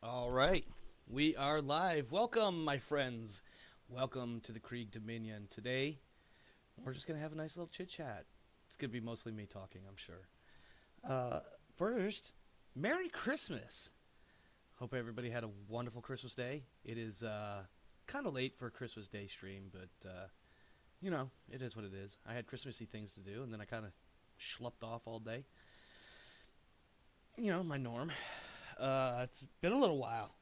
All right, we are live. Welcome, my friends. Welcome to the Krieg Dominion. Today, we're just going to have a nice little chit chat. It's going to be mostly me talking, I'm sure. Uh, First, Merry Christmas. Hope everybody had a wonderful Christmas day. It is kind of late for a Christmas Day stream, but it is what it is. I had Christmassy things to do, and then I kind of schlepped off all day. My norm. It's been a little while.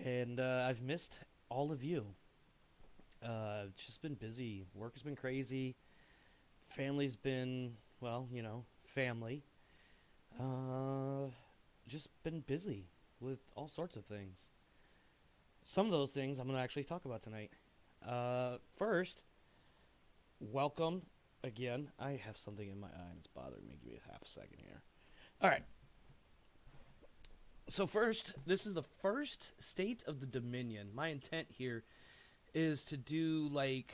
And I've missed all of you. It's just been busy. Work has been crazy. Family's been, family. Uh, just been busy with all sorts of things. Some of those things I'm going to actually talk about tonight. First, welcome again. I have something in my eye and it's bothering me. Give me a half a second here. All right. So first, this is the first State of the Dominion. My intent here is to do like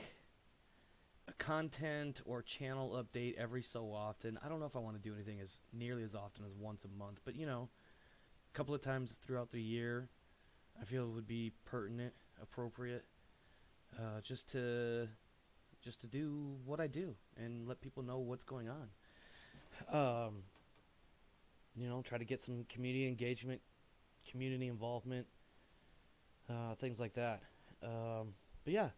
a content or channel update every so often. I don't know if I want to do anything as nearly as often as once a month, but a couple of times throughout the year, I feel it would be pertinent, appropriate, just to do what I do and let people know what's going on. Um, try to get some community engagement, community involvement, things like that. But yeah,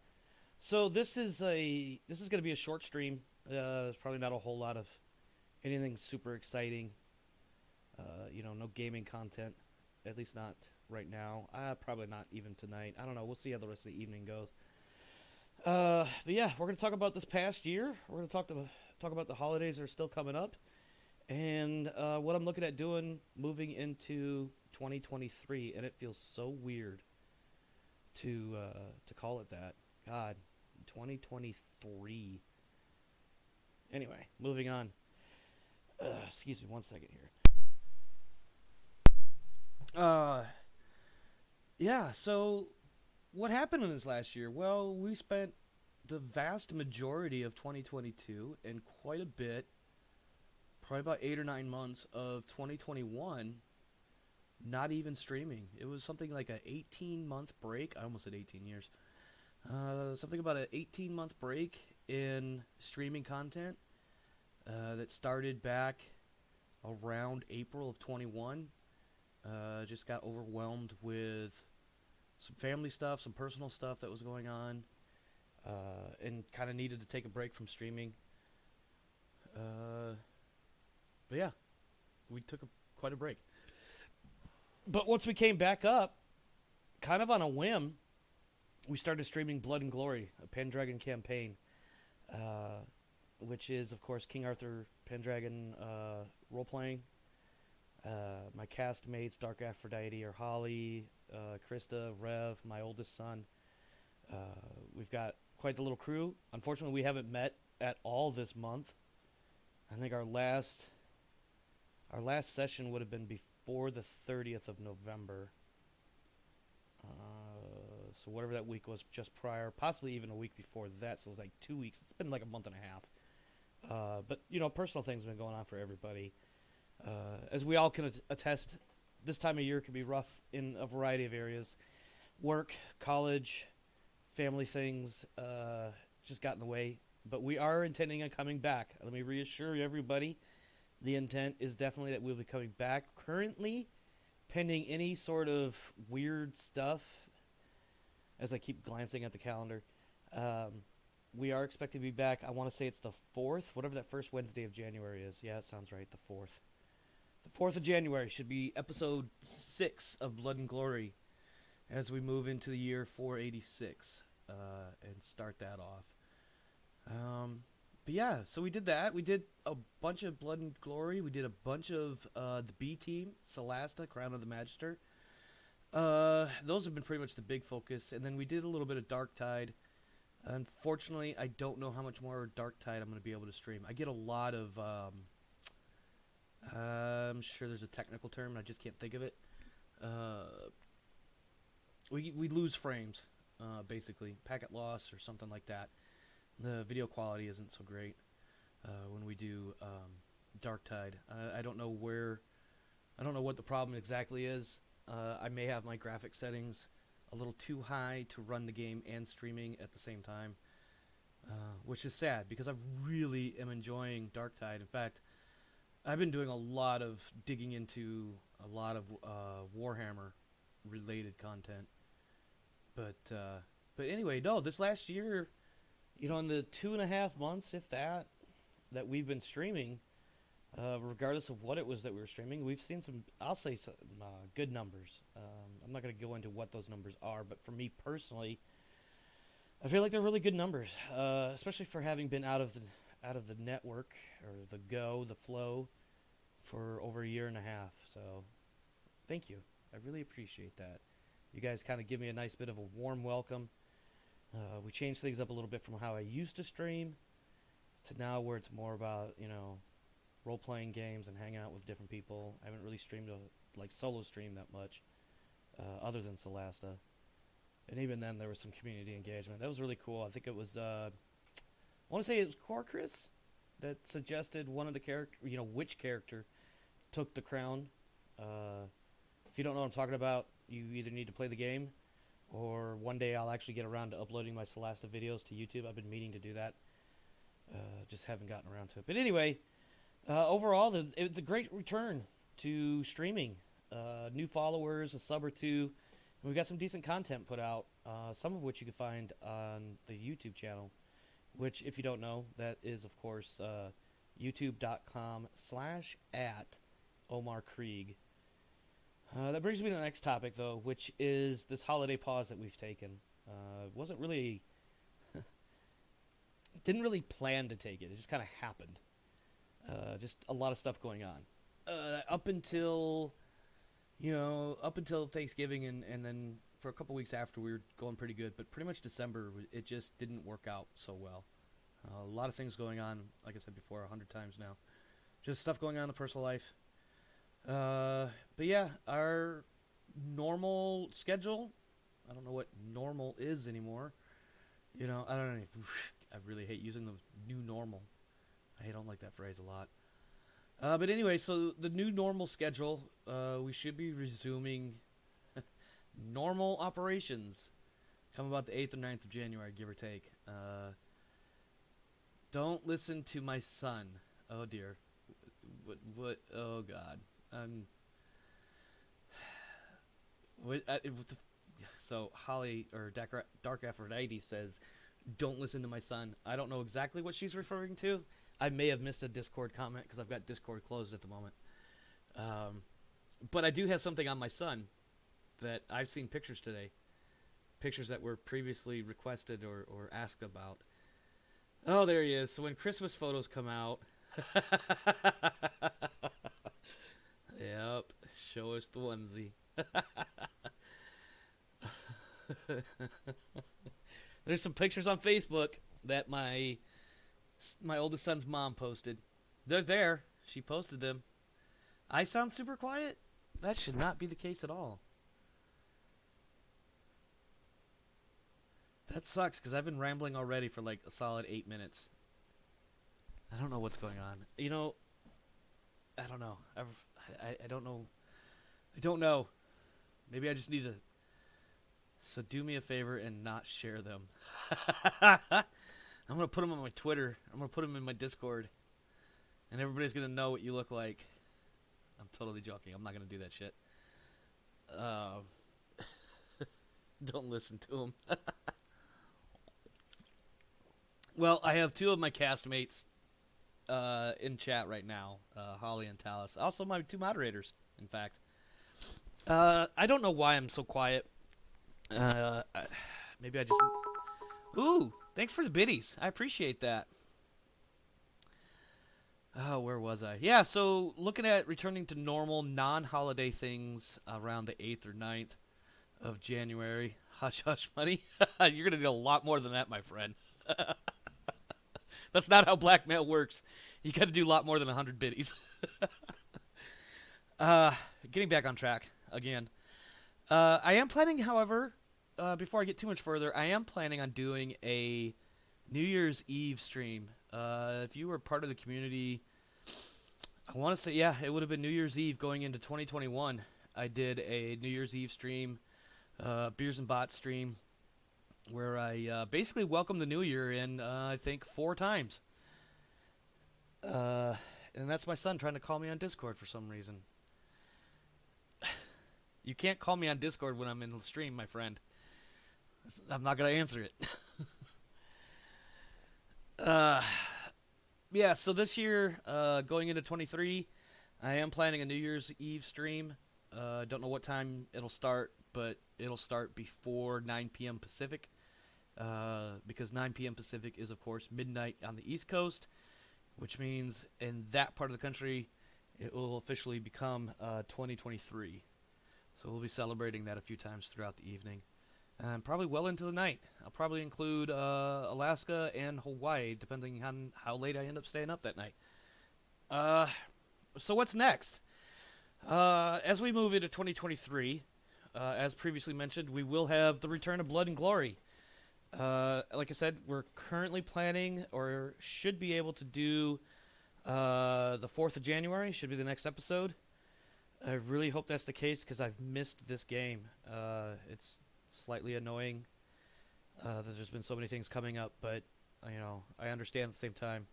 so this is going to be a short stream. There's probably not a whole lot of anything super exciting. No gaming content, at least not right now. Probably not even tonight. I don't know. We'll see how the rest of the evening goes. But yeah, we're going to talk about this past year. We're going to talk about the holidays that are still coming up, and what I'm looking at doing moving into 2023. And it feels so weird to call it that. God, 2023. Anyway, moving on. Excuse me, one second here. Uh, yeah. So, what happened in this last year? Well, we spent the vast majority of 2022 and quite a bit, probably about 8 or 9 months of 2021, not even streaming. It was something like a 18-month break. I almost said 18 years. Something about an 18-month break in streaming content that started back around April of 21. Just got overwhelmed with some family stuff, some personal stuff that was going on, and kind of needed to take a break from streaming. Uh, but yeah, we took quite a break. But once we came back up, kind of on a whim, we started streaming Blood and Glory, a Pendragon campaign, uh, which is, of course, King Arthur Pendragon role playing. My castmates, Dark Aphrodite, are Holly, Krista, Rev, my oldest son. Uh, we've got quite the little crew. Unfortunately, we haven't met at all this month. I think our last session would have been before the 30th of November. So whatever that week was just prior, possibly even a week before that. So like 2 weeks. It's been like a month and a half. But personal things have been going on for everybody. As we all can attest, this time of year can be rough in a variety of areas. Work, college, family things just got in the way. But we are intending on coming back. Let me reassure everybody, the intent is definitely that we'll be coming back. Currently, pending any sort of weird stuff, as I keep glancing at the calendar, um, we are expected to be back. I want to say it's the 4th, whatever that first Wednesday of January is. Yeah, that sounds right, the 4th. The 4th of January should be episode 6 of Blood and Glory as we move into the year 486 and start that off. But yeah, so we did that. We did a bunch of Blood and Glory. We did a bunch of the B team, Celasta, Crown of the Magister. Those have been pretty much the big focus. And then we did a little bit of Dark Tide. Unfortunately, I don't know how much more Dark Tide I'm going to be able to stream. I get a lot of... I'm sure there's a technical term, and I just can't think of it. We lose frames, basically. Packet loss or something like that. The video quality isn't so great when we do Dark Tide. I don't know what the problem exactly is. I may have my graphic settings a little too high to run the game and streaming at the same time, which is sad because I really am enjoying Darktide. In fact, I've been doing a lot of digging into a lot of Warhammer related content. But anyway, no, this last year, in the 2.5 months, if that we've been streaming, regardless of what it was that we were streaming, we've seen some, I'll say, some good numbers. I'm not going to go into what those numbers are, but for me personally, I feel like they're really good numbers, especially for having been out of the network or the flow for over a year and a half. So, thank you. I really appreciate that. You guys kind of give me a nice bit of a warm welcome. We changed things up a little bit from how I used to stream to now where it's more about, role-playing games and hanging out with different people. I haven't really streamed solo stream that much, other than Celasta. And even then, there was some community engagement. That was really cool. I think it was, I want to say it was Core Chris that suggested one of the which character took the crown. If you don't know what I'm talking about, you either need to play the game, or one day I'll actually get around to uploading my Celasta videos to YouTube. I've been meaning to do that. Just haven't gotten around to it. But anyway, overall, it's a great return to streaming. New followers, a sub or two. And we've got some decent content put out, some of which you can find on the YouTube channel, which, if you don't know, that is, of course, youtube.com/@OmarKrieg. That brings me to the next topic, though, which is this holiday pause that we've taken. Wasn't really... didn't really plan to take it. It just kind of happened. Just a lot of stuff going on. Up until Thanksgiving, and then for a couple weeks after, we were going pretty good. But pretty much December, it just didn't work out so well. A lot of things going on, like I said before, 100 times now. Just stuff going on in the personal life. But yeah, our normal schedule, I don't know what normal is anymore. I don't know. I really hate using the new normal. I don't like that phrase a lot. But anyway, so the new normal schedule, we should be resuming normal operations come about the 8th or 9th of January, give or take. Don't listen to my son. Oh, dear. What? Oh, God. So Holly, or Dark Aphrodite, says, don't listen to my son. I don't know exactly what she's referring to. I may have missed a Discord comment because I've got Discord closed at the moment. But I do have something on my son that I've seen pictures today. Pictures that were previously requested or asked about. Oh, there he is. So when Christmas photos come out... Yep, show us the onesie. There's some pictures on Facebook that my oldest son's mom posted. They're there. She posted them. I sound super quiet? That should not be the case at all. That sucks, because I've been rambling already for like a solid 8 minutes. I don't know what's going on. I don't know. I don't know. I don't know. Maybe I just need to... So do me a favor and not share them. I'm going to put them on my Twitter. I'm going to put them in my Discord. And everybody's going to know what you look like. I'm totally joking. I'm not going to do that shit. Don't listen to them. Well, I have two of my castmates in chat right now, Holly and Talus. Also my two moderators, in fact. I don't know why I'm so quiet. Maybe I just... Ooh, thanks for the biddies. I appreciate that. Oh, where was I? Yeah, so looking at returning to normal non-holiday things around the 8th or 9th of January. Hush, hush, money. You're going to do a lot more than that, my friend. That's not how blackmail works. You got to do a lot more than 100 biddies. Getting back on track again. I am planning, however, before I get too much further, I am planning on doing a New Year's Eve stream. If you were part of the community, I want to say, yeah, it would have been New Year's Eve going into 2021. I did a New Year's Eve stream, Beers and Bots stream, where I basically welcomed the new year in, I think, 4 times. Uh, and that's my son trying to call me on Discord for some reason. You can't call me on Discord when I'm in the stream, my friend. I'm not going to answer it. uh, yeah, so this year, going into 23, I am planning a New Year's Eve stream. Don't know what time it'll start, but it'll start before 9 p.m. Pacific. Because 9 p.m. Pacific is, of course, midnight on the East Coast, which means in that part of the country, it will officially become 2023. So we'll be celebrating that a few times throughout the evening. And probably well into the night. I'll probably include Alaska and Hawaii, depending on how late I end up staying up that night. So what's next? As we move into 2023, as previously mentioned, we will have the return of Blood and Glory. Like I said, we're currently planning, or should be able to do, the 4th of January, should be the next episode. I really hope that's the case, because I've missed this game. It's slightly annoying that there's been so many things coming up, but, I understand at the same time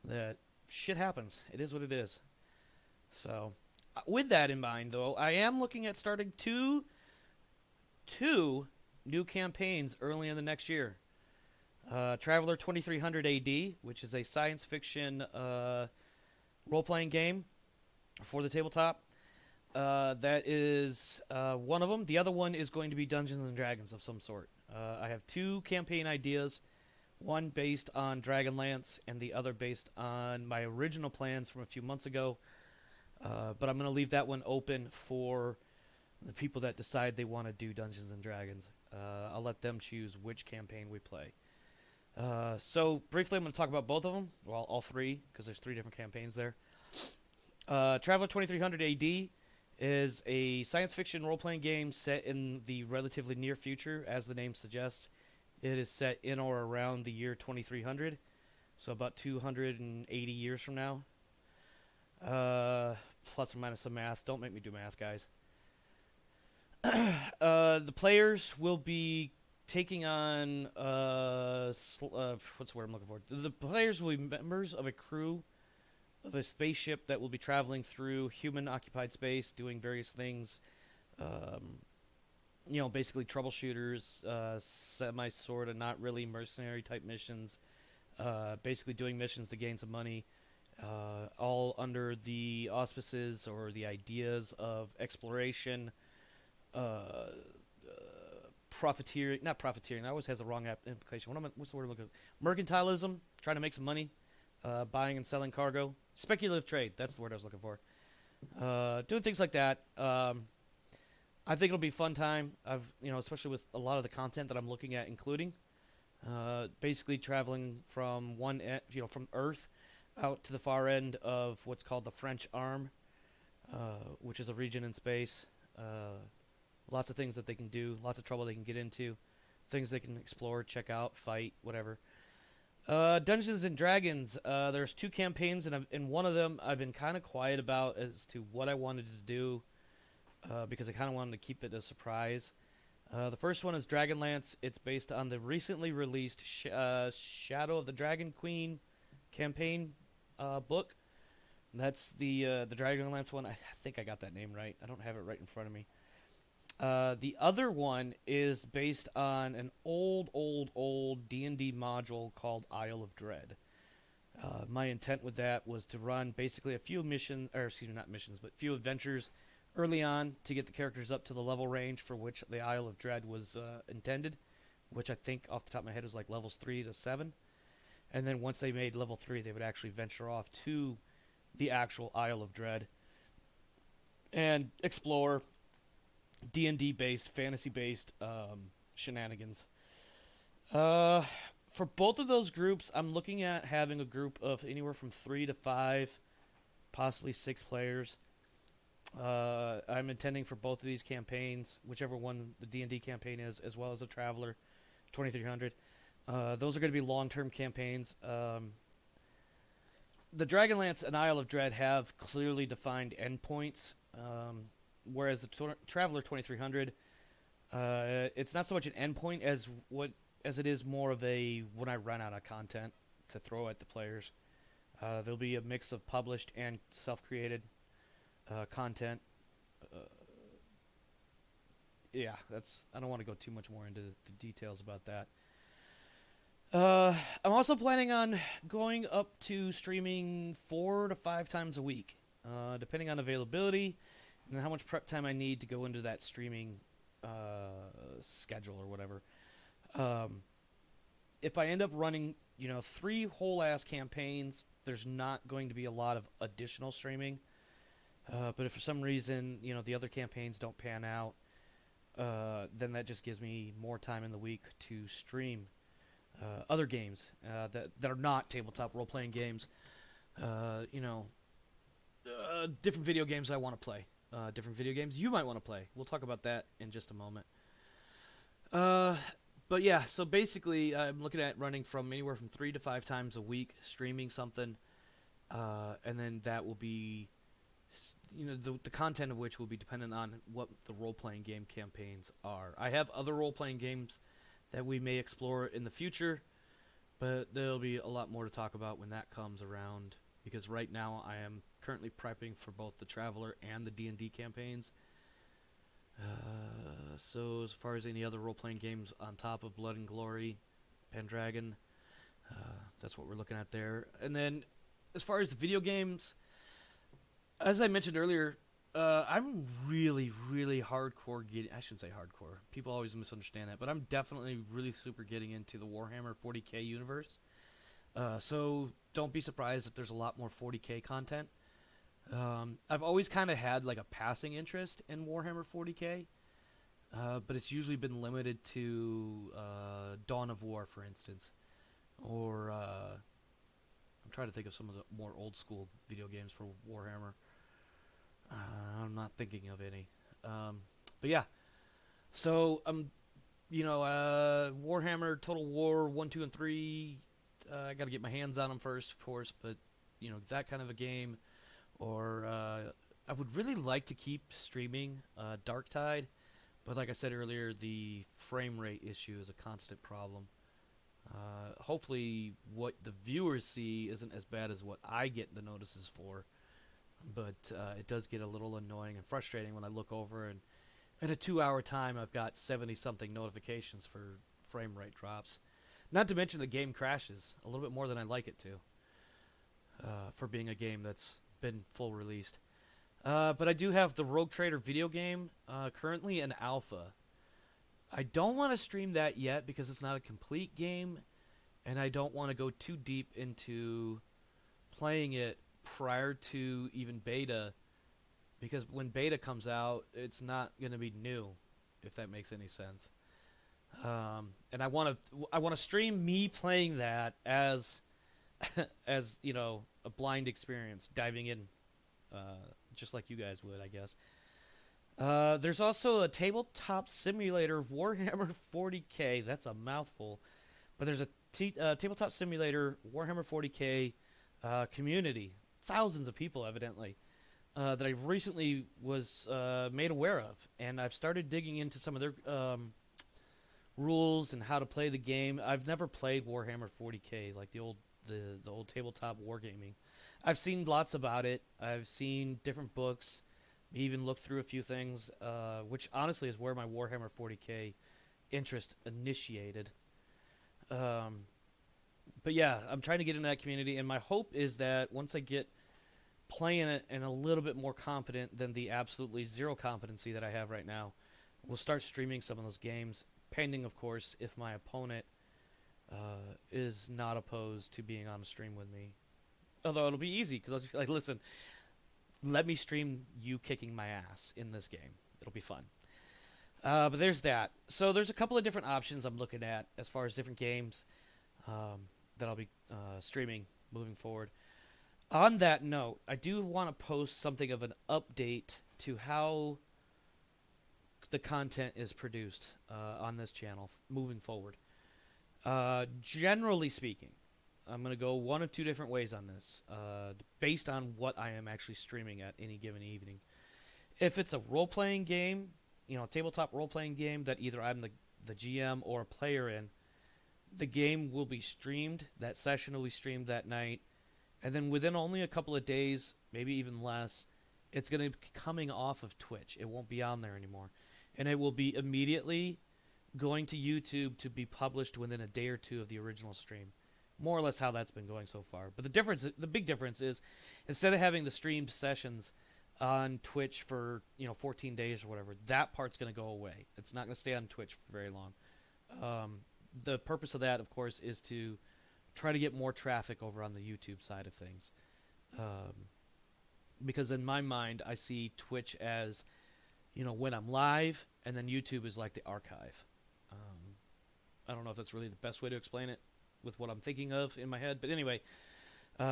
that shit happens. It is what it is. So, with that in mind, though, I am looking at starting two new campaigns early in the next year. Traveler 2300 AD, which is a science fiction role-playing game for the tabletop. That is one of them. The other one is going to be Dungeons and Dragons of some sort. I have 2 campaign ideas, one based on Dragonlance and the other based on my original plans from a few months ago. But I'm going to leave that one open for the people that decide they want to do Dungeons and Dragons. I'll let them choose which campaign we play. So briefly, I'm going to talk about both of them. Well, all 3, because there's 3 different campaigns there. Traveler 2300 AD is a science fiction role-playing game set in the relatively near future, as the name suggests. It is set in or around the year 2300, so about 280 years from now. Plus or minus some math. Don't make me do math, guys. The players will be taking on what's the word I'm looking for? The players will be members of a crew of a spaceship that will be traveling through human-occupied space, doing various things. Basically troubleshooters, sort of not really mercenary type missions. Basically doing missions to gain some money. All under the auspices or the ideas of exploration, profiteering, not profiteering, that always has a wrong implication. What's the word I'm looking for? Mercantilism, trying to make some money, buying and selling cargo. Speculative trade, that's the word I was looking for. Doing things like that. I think it'll be a fun time. Especially with a lot of the content that I'm looking at including. Basically traveling from from Earth out to the far end of what's called the French Arm, which is a region in space. Lots of things that they can do, lots of trouble they can get into, things they can explore, check out, fight, whatever. Dungeons and Dragons, there's 2 campaigns, and in one of them I've been kind of quiet about as to what I wanted to do, because I kind of wanted to keep it a surprise. The first one is Dragonlance. It's based on the recently released Shadow of the Dragon Queen campaign book. That's the Dragonlance one. I think I got that name right. I don't have it right in front of me. The other one is based on an old D&D module called Isle of Dread. My intent with that was to run basically a few few adventures early on to get the characters up to the level range for which the Isle of Dread was intended, which I think off the top of my head was like levels 3 to 7. And then once they made level 3, they would actually venture off to the actual Isle of Dread and explore D&D-based, fantasy-based shenanigans. For both of those groups, I'm looking at having a group of anywhere from 3 to 5, possibly 6 players. I'm intending for both of these campaigns, whichever one the D&D campaign is, as well as the Traveler 2300. Those are going to be long-term campaigns. The Dragonlance and Isle of Dread have clearly defined endpoints. whereas the Traveler 2300, it's not so much an endpoint as it is more of a when I run out of content to throw at the players. There'll be a mix of published and self-created content. Uh, yeah, that's. I don't want to go too much more into the details about that. I'm also planning on going up to streaming 4 to 5 times a week, depending on availability and how much prep time I need to go into that streaming schedule or whatever. Um, if I end up running, 3 whole ass campaigns, there's not going to be a lot of additional streaming. But if for some reason, the other campaigns don't pan out, then that just gives me more time in the week to stream other games that are not tabletop role playing games. Different video games I want to play. Different video games you might want to play. We'll talk about that in just a moment. Uh, but yeah, so basically, I'm looking at running from anywhere from 3 to 5 times a week, streaming something, and then that will be, the content of which will be dependent on what the role playing game campaigns are. I have other role playing games that we may explore in the future, but there'll be a lot more to talk about when that comes around. Because right now I am currently prepping for both the Traveler and the D&D campaigns. So as far as any other role-playing games on top of Blood and Glory, Pendragon, that's what we're looking at there. And then as far as the video games, as I mentioned earlier, I'm really, really hardcore getting... I shouldn't say hardcore. People always misunderstand that. But I'm definitely really super getting into the Warhammer 40k universe. So don't be surprised if there's a lot more 40k content. I've always kind of had like a passing interest in Warhammer 40k, but it's usually been limited to Dawn of War, for instance, or I'm trying to think of some of the more old school video games for Warhammer. I'm not thinking of any, but yeah. So Warhammer Total War 1, 2, and 3. I got to get my hands on them first, of course, but that kind of a game. Or I would really like to keep streaming Dark Tide, but like I said earlier, the frame rate issue is a constant problem. Hopefully, what the viewers see isn't as bad as what I get the notices for, but it does get a little annoying and frustrating when I look over and in a 2-hour time I've got 70-something notifications for frame rate drops. Not to mention the game crashes a little bit more than I'd like it to, for being a game that's been full released. But I do have the Rogue Trader video game currently in alpha. I don't want to stream that yet because it's not a complete game, and I don't want to go too deep into playing it prior to even beta, because when beta comes out, it's not going to be new, if that makes any sense. And I want to stream me playing that as a blind experience, diving in, just like you guys would, I guess. There's also a tabletop simulator, Warhammer 40k. That's a mouthful, but there's a tabletop simulator, Warhammer 40k community. Thousands of people, evidently, that I recently was made aware of, and I've started digging into some of their rules and how to play the game. I've never played Warhammer 40k, like the old tabletop wargaming. I've seen lots about it. I've seen different books, even looked through a few things, which honestly is where my Warhammer 40k interest initiated. But yeah, I'm trying to get into that community, and my hope is that once I get playing it and a little bit more competent than the absolutely zero competency that I have right now, we'll start streaming some of those games, pending, of course, if my opponent is not opposed to being on a stream with me. Although it'll be easy, because I'll just be like, listen, let me stream you kicking my ass in this game. It'll be fun. But there's that. So there's a couple of different options I'm looking at as far as different games that I'll be streaming moving forward. On that note, I do want to post something of an update to how the content is produced on this channel moving forward. Generally speaking, I'm going to go one of two different ways on this, based on what I am actually streaming at any given evening. If it's a role playing game, a tabletop role playing game that either I'm the GM or a player in, the game will be streamed. That session will be streamed that night, and then within only a couple of days, maybe even less, it's going to be coming off of Twitch. It won't be on there anymore, and it will be immediately going to YouTube to be published within a day or two of the original stream. More or less how that's been going so far. But the big difference is, instead of having the streamed sessions on Twitch for 14 days or whatever, that part's going to go away. It's not going to stay on Twitch for very long. The purpose of that, of course, is to try to get more traffic over on the YouTube side of things. Because in my mind, I see Twitch as, when I'm live, and then YouTube is like the archive. I don't know if that's really the best way to explain it with what I'm thinking of in my head. But anyway,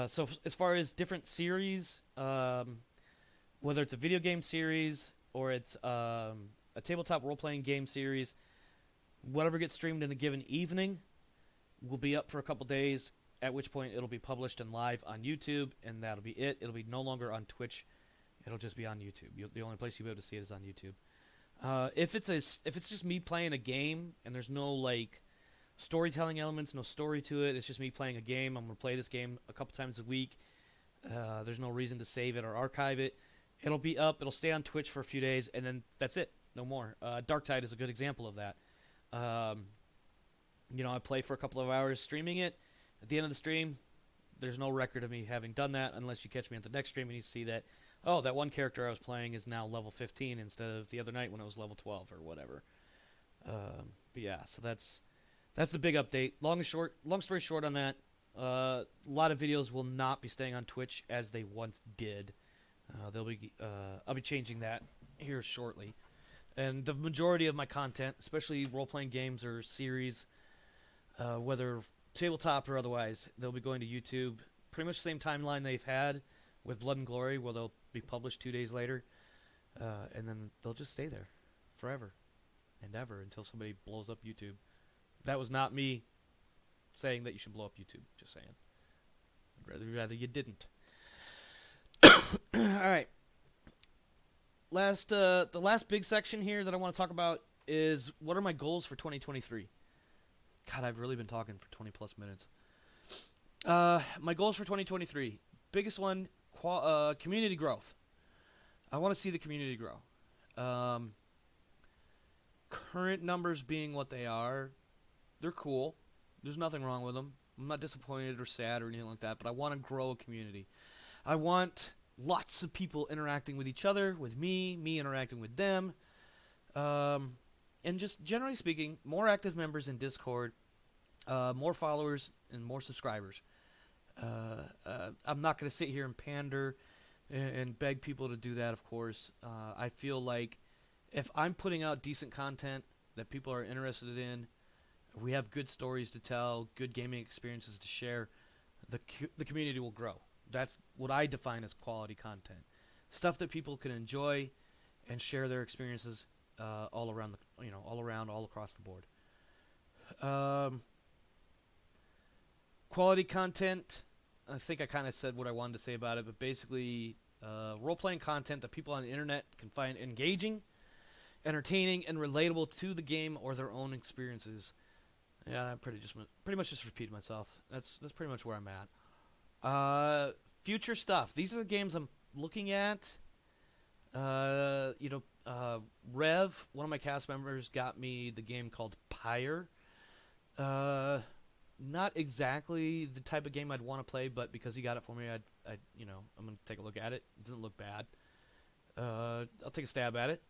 so as far as different series, whether it's a video game series or it's a tabletop role-playing game series, whatever gets streamed in a given evening will be up for a couple days, at which point it'll be published and live on YouTube, and that'll be it. It'll be no longer on Twitch. It'll just be on YouTube. The only place you'll be able to see it is on YouTube. If it's just me playing a game and there's no storytelling elements, no story to it, it's just me playing a game. I'm gonna play this game a couple times a week. There's no reason to save it or archive it. It'll be up. It'll stay on Twitch for a few days, and then that's it. No more. Darktide is a good example of that. I play for a couple of hours streaming it. At the end of the stream, there's no record of me having done that unless you catch me at the next stream and you see that, oh, that one character I was playing is now level 15 instead of the other night when it was level 12 or whatever. But yeah, so that's the big update. Long story short on that, a lot of videos will not be staying on Twitch as they once did. I'll be changing that here shortly. And the majority of my content, especially role-playing games or series, whether tabletop or otherwise, they'll be going to YouTube. Pretty much the same timeline they've had with Blood and Glory, where they'll be published 2 days later. And then they'll just stay there forever and ever until somebody blows up YouTube. That was not me saying that you should blow up YouTube. Just saying. I'd rather you didn't. All right. The last big section here that I want to talk about is what are my goals for 2023. God, I've really been talking for 20 plus minutes. My goals for 2023. Biggest one, community growth. I want to see the community grow. Current numbers being what they are, they're cool. There's nothing wrong with them. I'm not disappointed or sad or anything like that, but I want to grow a community. I want lots of people interacting with each other, with me interacting with them. And just generally speaking, more active members in Discord, more followers, and more subscribers. I'm not going to sit here and pander and beg people to do that, of course. I feel like if I'm putting out decent content that people are interested in, we have good stories to tell, good gaming experiences to share, the community will grow. That's what I define as quality content. Stuff that people can enjoy and share their experiences all across the board. Quality content, I think I kind of said what I wanted to say about it, but basically role-playing content that people on the internet can find engaging, entertaining, and relatable to the game or their own experiences. Yeah, I pretty much just repeated myself. That's pretty much where I'm at. Future stuff. These are the games I'm looking at. Rev, one of my cast members, got me the game called Pyre. Not exactly the type of game I'd want to play, but because he got it for me, I'm gonna take a look at it. It doesn't look bad. I'll take a stab at it.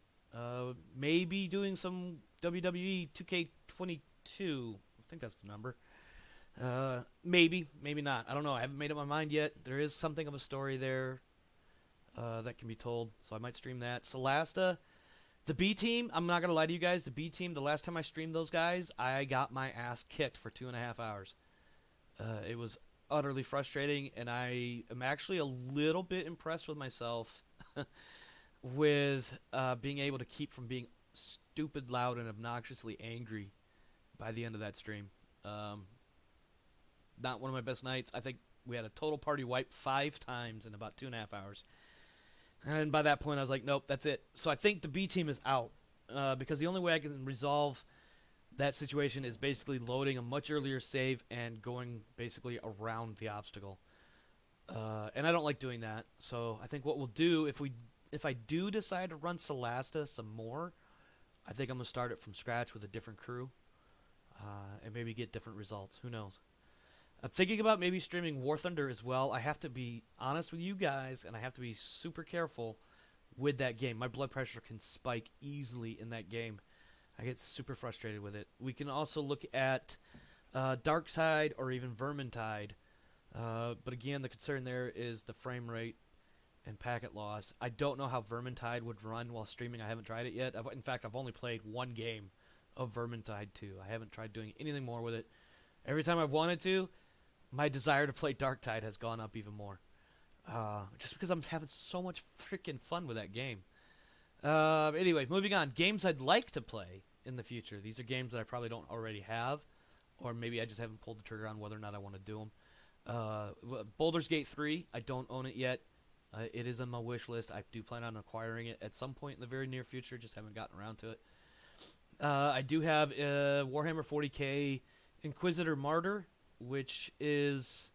Maybe doing some WWE 2K22. I think that's the number. Maybe not. I don't know. I haven't made up my mind yet. There is something of a story there that can be told, so I might stream that. Solasta, the B team. I'm not gonna lie to you guys. The B team. The last time I streamed those guys, I got my ass kicked for 2.5 hours. It was utterly frustrating, and I am actually a little bit impressed with myself with being able to keep from being stupid loud and obnoxiously angry by the end of that stream. Not one of my best nights. I think we had a total party wipe 5 times in about 2.5 hours. And by that point, I was like, nope, that's it. So I think the B team is out because the only way I can resolve that situation is basically loading a much earlier save and going basically around the obstacle. And I don't like doing that. So I think what we'll do if I do decide to run Solasta some more, I think I'm gonna start it from scratch with a different crew, and maybe get different results. Who knows? I'm thinking about maybe streaming War Thunder as well. I have to be honest with you guys, and I have to be super careful with that game. My blood pressure can spike easily in that game. I get super frustrated with it. We can also look at Darktide or even Vermintide. But again, the concern there is the frame rate and packet loss. I don't know how Vermintide would run while streaming. I haven't tried it yet. In fact, I've only played one game of Vermintide 2. I haven't tried doing anything more with it. Every time I've wanted to, my desire to play Darktide has gone up even more. Just because I'm having so much freaking fun with that game. Anyway, moving on. Games I'd like to play in the future. These are games that I probably don't already have, or maybe I just haven't pulled the trigger on whether or not I want to do them. Baldur's Gate 3, I don't own it yet. It is on my wish list. I do plan on acquiring it at some point in the very near future, just haven't gotten around to it. I do have Warhammer 40k Inquisitor Martyr, which is...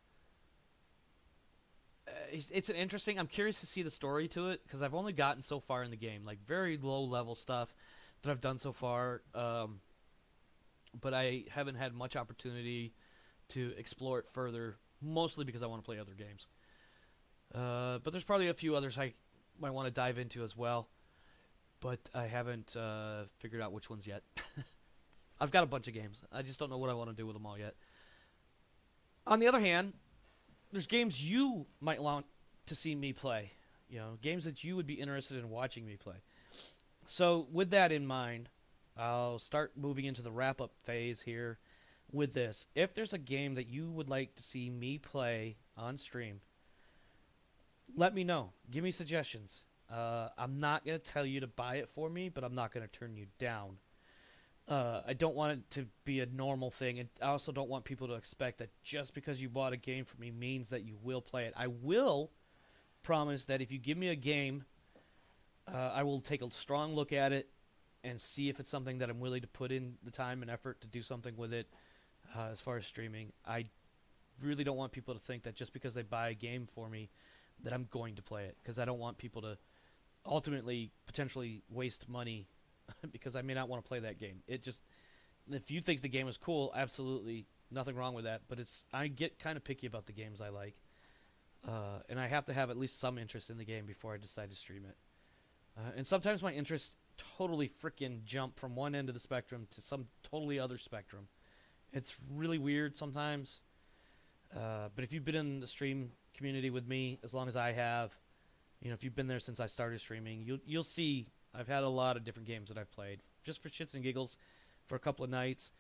it's an interesting... I'm curious to see the story to it, because I've only gotten so far in the game. Like, very low-level stuff that I've done so far. But I haven't had much opportunity to explore it further, mostly because I want to play other games. But there's probably a few others I might want to dive into as well. But I haven't figured out which ones yet. I've got a bunch of games. I just don't know what I want to do with them all yet. On the other hand, there's games you might want to see me play. You know, games that you would be interested in watching me play. So with that in mind, I'll start moving into the wrap-up phase here with this. If there's a game that you would like to see me play on stream, let me know. Give me suggestions. I'm not going to tell you to buy it for me, but I'm not going to turn you down. I don't want it to be a normal thing, and I also don't want people to expect that just because you bought a game from me means that you will play it. I will promise that if you give me a game, I will take a strong look at it and see if it's something that I'm willing to put in the time and effort to do something with it. As far as streaming, I really don't want people to think that just because they buy a game for me that I'm going to play it, because I don't want people to ultimately potentially waste money because I may not want to play that game. It just, if you think the game is cool, absolutely nothing wrong with that, but I get kind of picky about the games I like, and I have to have at least some interest in the game before I decide to stream it. And sometimes my interests totally freaking jump from one end of the spectrum to some totally other spectrum. It's really weird sometimes, but if you've been in the stream community with me as long as I have, you know, if you've been there since I started streaming, you'll see I've had a lot of different games that I've played just for shits and giggles for a couple of nights.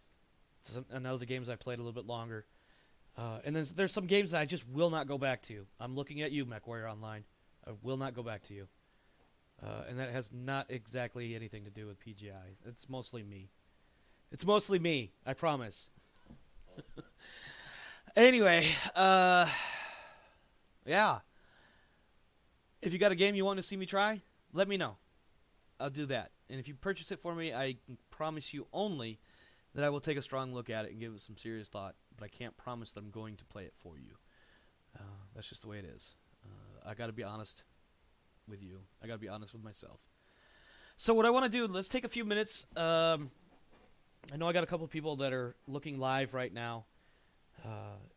And other games I played a little bit longer. And then there's some games that I just will not go back to. I'm looking at you, MechWarrior Online. I will not go back to you. And that has not exactly anything to do with PGI. It's mostly me. It's mostly me, I promise. Anyway, yeah. If you got a game you want to see me try, let me know. I'll do that. And if you purchase it for me, I can promise you only that I will take a strong look at it and give it some serious thought. But I can't promise that I'm going to play it for you. That's just the way it is. I got to be honest with you. I got to be honest with myself. So what I want to do, let's take a few minutes. I know I got a couple people that are looking live right now.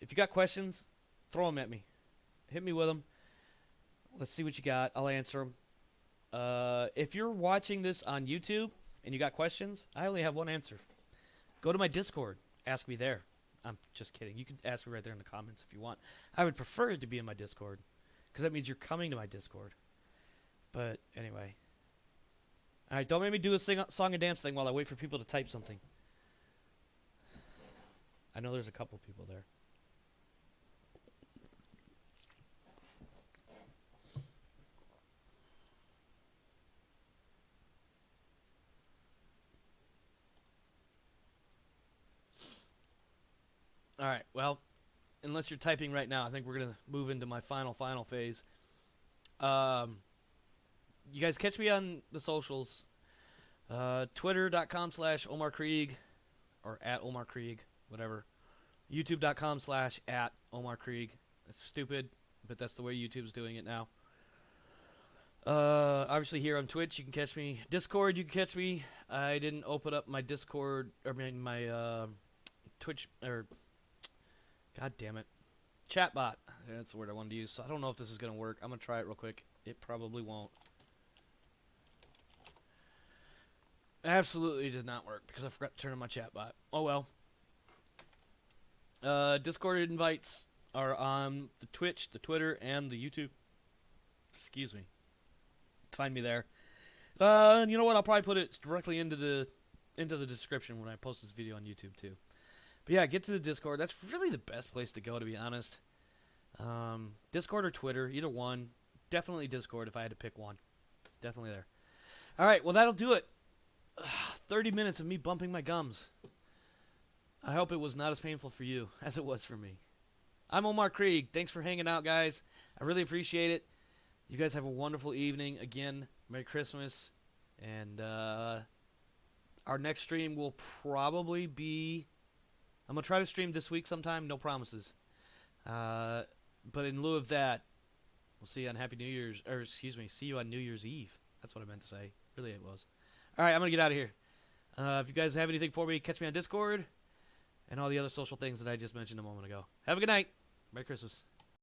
If you got questions, throw them at me. Hit me with them. Let's see what you got. I'll answer them. If you're watching this on YouTube and you got questions, I only have one answer. Go to my Discord. Ask me there. I'm just kidding. You can ask me right there in the comments if you want. I would prefer it to be in my Discord, because that means you're coming to my Discord. But anyway. Alright, don't make me do a song and dance thing while I wait for people to type something. I know there's a couple people there. Alright, well, unless you're typing right now, I think we're going to move into my final phase. you guys catch me on the socials. Twitter.com/Omar Krieg or at Omar Krieg, whatever. YouTube.com/at Omar Krieg. It's stupid, but that's the way YouTube's doing it now. Obviously here on Twitch you can catch me. Discord you can catch me. I didn't open up my Discord, my Twitch, or god damn it, chatbot. That's the word I wanted to use. So I don't know if this is gonna work. I'm gonna try it real quick. It probably won't. Absolutely did not work because I forgot to turn on my chatbot. Oh well. Discord invites are on the Twitch, the Twitter, and the YouTube. Excuse me. Find me there. You know what? I'll probably put it directly into the description when I post this video on YouTube too. But yeah, get to the Discord. That's really the best place to go, to be honest. Discord or Twitter, either one. Definitely Discord if I had to pick one. Definitely there. All right, well that'll do it. 30 minutes of me bumping my gums. I hope it was not as painful for you as it was for me. I'm Omar Krieg. Thanks for hanging out, guys. I really appreciate it. You guys have a wonderful evening. Again, Merry Christmas. And our next stream will probably be... I'm going to try to stream this week sometime. No promises. But in lieu of that, we'll see you on Happy New Year's... Or, excuse me, see you on New Year's Eve. That's what I meant to say. Really, it was. All right, I'm going to get out of here. If you guys have anything for me, catch me on Discord and all the other social things that I just mentioned a moment ago. Have a good night. Merry Christmas.